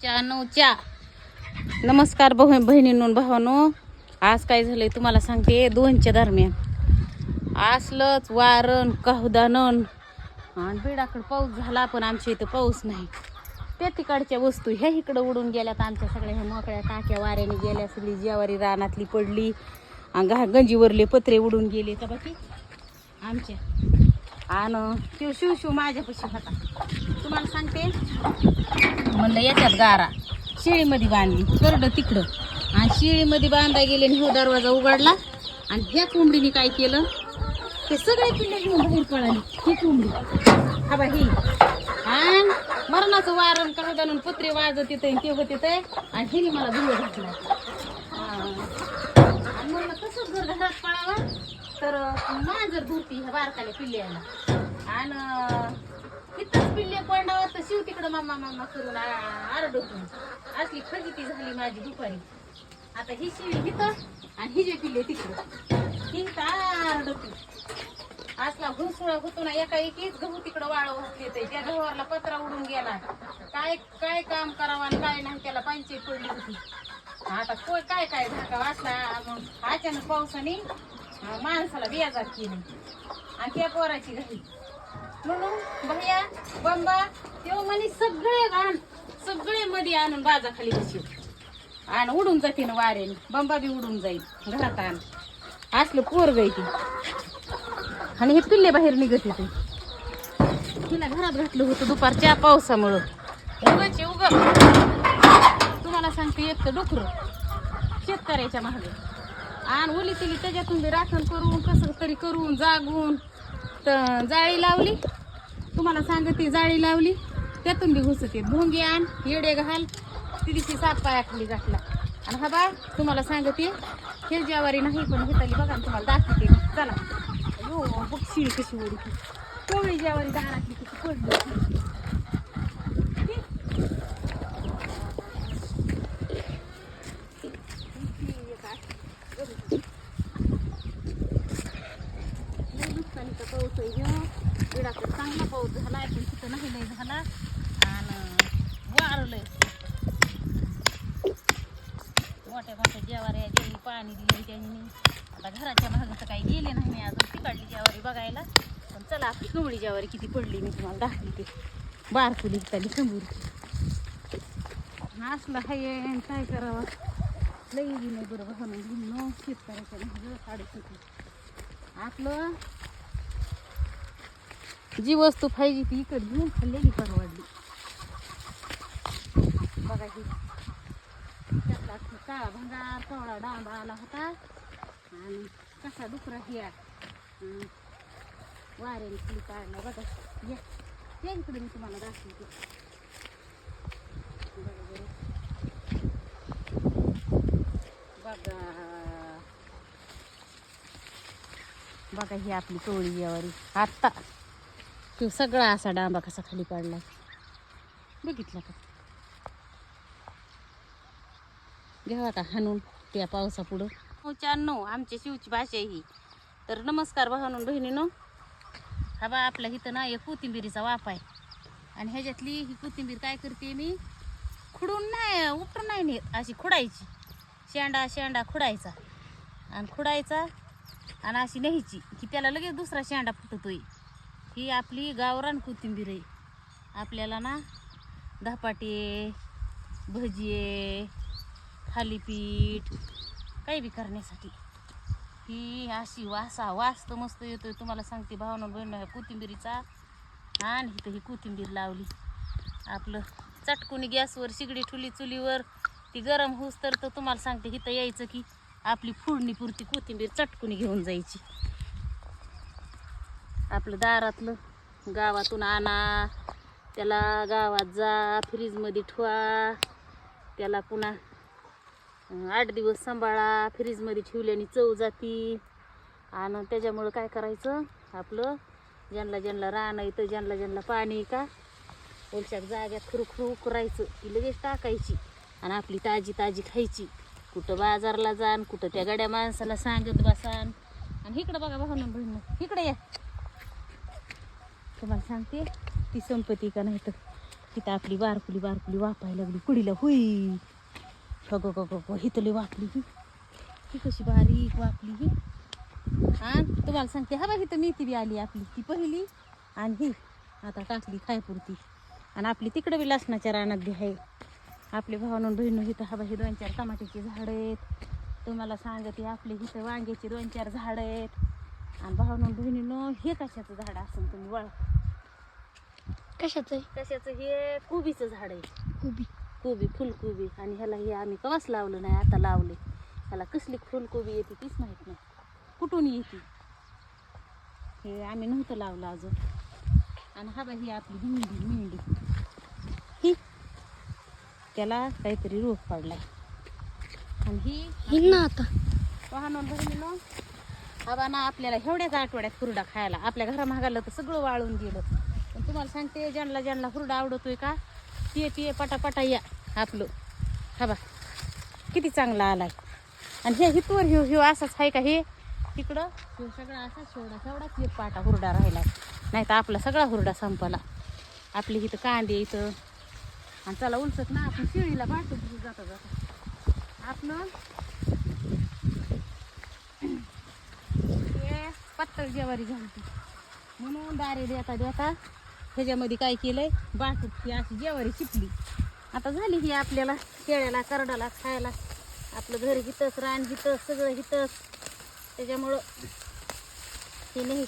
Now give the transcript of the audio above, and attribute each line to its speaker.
Speaker 1: च्या नमस्कार बहिणींनो भावांनो. आज काय झालंय तुम्हाला सांगते. 2च्या दरम्यान असलंच वारण काहुदानन आणि बिडाकडे पाऊस झाला, पण आमच्या इथं पाऊस नाही. त्या तिकडच्या वस्तू ह्या इकडं उडून गेल्यात. आमच्या सगळ्या ह्या मोकळ्या टाक्या वाऱ्याने गेल्या, सगळी ज्वारी रानातली पडली आणि गंजीवरले पत्रे उडून गेले तर बाकी आमच्या. आणि शिव माझ्यापाशी होता. तुम्हाला सांगते म्हणलं याच्यात गारा शेळीमध्ये बांधली करडं तिकडं, आणि शेळीमध्ये बांधाय गेले आणि हो दरवाजा उघडला आणि ह्या कोंबडीने काय केलं, ते सगळे पिल्ले घेऊन बाहेर पळाली. ही कोंबडी हा बा ही, आणि मरणाचं वारण काढून पत्रे वाजत येत ते होत येत, आणि हिने मला धुळ घातला. आणि म्हणलं तसंच जर घरात पळावा तर मांजर धुती ह्या बारकाल्या पिल्ल्याला, आणि तिथंच पिल्ले पडणार तर शिव तिकडं मामा मामा करून आरडून असली फजिती झाली माझी दुपारी. आता ही शिळी इथं आणि हि जे पिल्ले तिकडं, ही आरडती असला घुसुळा होतो ना. एका एकीच गहू तिकडं वाळ येते, त्या गव्हावरला पत्रा उडून गेला. काय काय काम करावं आणि काय नाही त्याला पंचायत पडली होती. आता काय काय धाका वाचला. मग अचानक पावसाने माणसाला बेजार केली आणि त्या पोराची घरी म्हणून भैया बंबा तेव्हा म्हणे सगळे मध्ये आणून बाजाखाली बसू आणि उडून जाते ना वाऱ्याने. बंबा बी उडून जाईल घरात आण असलं पोर गायती. आणि हे पिल्ले बाहेर निघत होते. तिला घरात घातलं होतं दुपारच्या पावसामुळं. उगाचे उग तुम्हाला सांगते, एक तर डुकर शेतकऱ्याच्या मागे आणि ओली तिली त्याच्यातून बी राखण करून कसं तरी करून जागून तर जाळी लावली. तुम्हाला सांगते जाळी लावली त्यातून बी घुसते. भोंगी आण येडे घाल तिची साप पायाखाली घातला. आणि हा बा तुम्हाला सांगते हे ज्वारी नाही पण घेतली बघा, तुम्हाला दाखवते चला. हो बघ शिळी कशी ओढी कोवळी ज्वारी दारातली कशी पडली. पाऊस बिडाकडे चांगला पाऊस झाला पण तिथं नाही लय झाला आणि वारलंय. मोठ्या मोठ्या ज्वाऱ्या ज्यांनी पाणी दिले त्यांनी. आता घराच्या भागात काही गेले नाही मी अजून तिकडली ज्वारी बघायला, पण चला आपली कवळी ज्वारी किती पडली मी तुम्हाला दाखवते. बारकुली त्याली समोर असलं हाय काय करावं लई नाही बरोबर म्हणून शेतकऱ्याच्या भाग काढत आपलं जी वस्तू पाहिजे ती इकडे घेऊन खाल्लेली परवडली. बघा ही त्यातला काळा भंगार कवळा डांबा आला होता आणि कसा डुकरा हिया वाऱ्याने खाली काढला. बघा या इकडे मी तुम्हाला दाखवते. बघा बघा ही आपली कवळी ज्वारी आत्ता तो सगळा असा डांबा कसा खाली काढला बघितला का. घ्यावा का हाणून त्या पावसापुढं. 95 आमच्या शिवची भाषा ही. तर नमस्कार भावांनो बहिणीनो. हा बा आपल्या इथं ना एक कोथिंबिरीचा वाफ आहे आणि ह्याच्यातली ही कोथिंबीर काय करते मी खुडून नाही उपटून नाही नेत, अशी खुडायची. शेंडा खुडायचा आणि अशी न्यायची की त्याला लगेच दुसरा शेंडा फुटतोय. ही आपली गावरान कोथिंबीर आहे. आपल्याला ना धपाटे भजी थालीपीठ काही बी करण्यासाठी ही अशी वास तर मस्त येतोय. तुम्हाला सांगते भावना बहिण ह्या कोथिंबीरीचा. आणि इथं ही कोथिंबीर लावली आपलं चटकुनी गॅसवर शिगडी ठुली चुलीवर ती गरम होऊस तर तुम्हाला सांगते इथं यायचं की आपली फोडणीपुरती कोथिंबीर चटकुनी घेऊन जायची. आपलं दारातलं गावातून आणा, त्याला गावात जा फ्रीजमध्ये ठेवा, त्याला पुन्हा 8 दिवस सांभाळा. फ्रीजमध्ये ठेवल्याने चव जाती. आणि त्याच्यामुळं काय करायचं आपलं ज्यांना रान येतं ज्यांना पाणी का ओलशाक जाग्यात खरू करायचं की लगेच टाकायची आणि आपली ताजी खायची. कुठं बाजारला जाण कुठं त्या गड्या माणसाला सांगत बसान. आणि इकडं बघा भावना बहिण इकडे या तुम्हाला सांगते ती संपत्ती का नाही तर तिथं आपली बारकुली बारकुली वापायला लागली कुडीला. हुई हिथली वापली ही कशी बारीक वापली ही. आणि तुम्हाला सांगते हा बा इथं मेथी बी आली आपली, ती पहिली आणि ही आता टाकली खायपुरती. आणि आपली तिकडं बी लसणाच्या रानात बी आहे. आपले भावानं बहिणं इथं हा बा ही 2-4 टमाट्याची झाडं आहेत. तुम्हाला सांगते आपले इथं वांग्याची 2-4 झाडं आहेत. आणि भावानं बहिणीनं हे कशाचं झाड असेल तुम्ही वळखा? कशाचं? हे कोबीचं झाड आहे. कोबी फुलकोबी. आणि ह्याला हे आम्ही कवाच लावलं नाही, आता लावले. ह्याला कसली फुलकोबी येते तीच माहित नाही, कुठून येते हे आम्ही नव्हतं लावलं अजून. आणि हा बा ही आपली मेंढी ही, त्याला काहीतरी रोग पडलाय. आणि ही ना आता वाहन बहिणीनं हा बा ना आपल्याला एवढ्याच आठवड्यात हुरडा खायला. आपल्या घरामागाला तर सगळं वाळून गेलं. पण तुम्हाला सांगते ज्यांना हुरडा आवडतोय का ते पटापटा या आपलं. हा बा किती चांगला आलाय. आणि हे हितवर ह्यो असाच आहे का? हे तिकडं ह्यो सगळा असाच एवढाच एक पाटा हुरडा राहिलाय. नाही तर आपला सगळा हुरडा संपला. आपली इथं कांदे इथं. आणि चला उलसत ना आपण शिळीला बाटू जाता आपलं हे पातळ ज्वारी झाली म्हणून दारे देता ह्याच्यामध्ये काय केलंय, बाटूची अशी ज्वारी चिपली. आता झाली ही आपल्याला केळ्याला करडाला खायला. आपलं घर हितच, रान हितच, सगळं हितच. त्याच्यामुळं हे नाही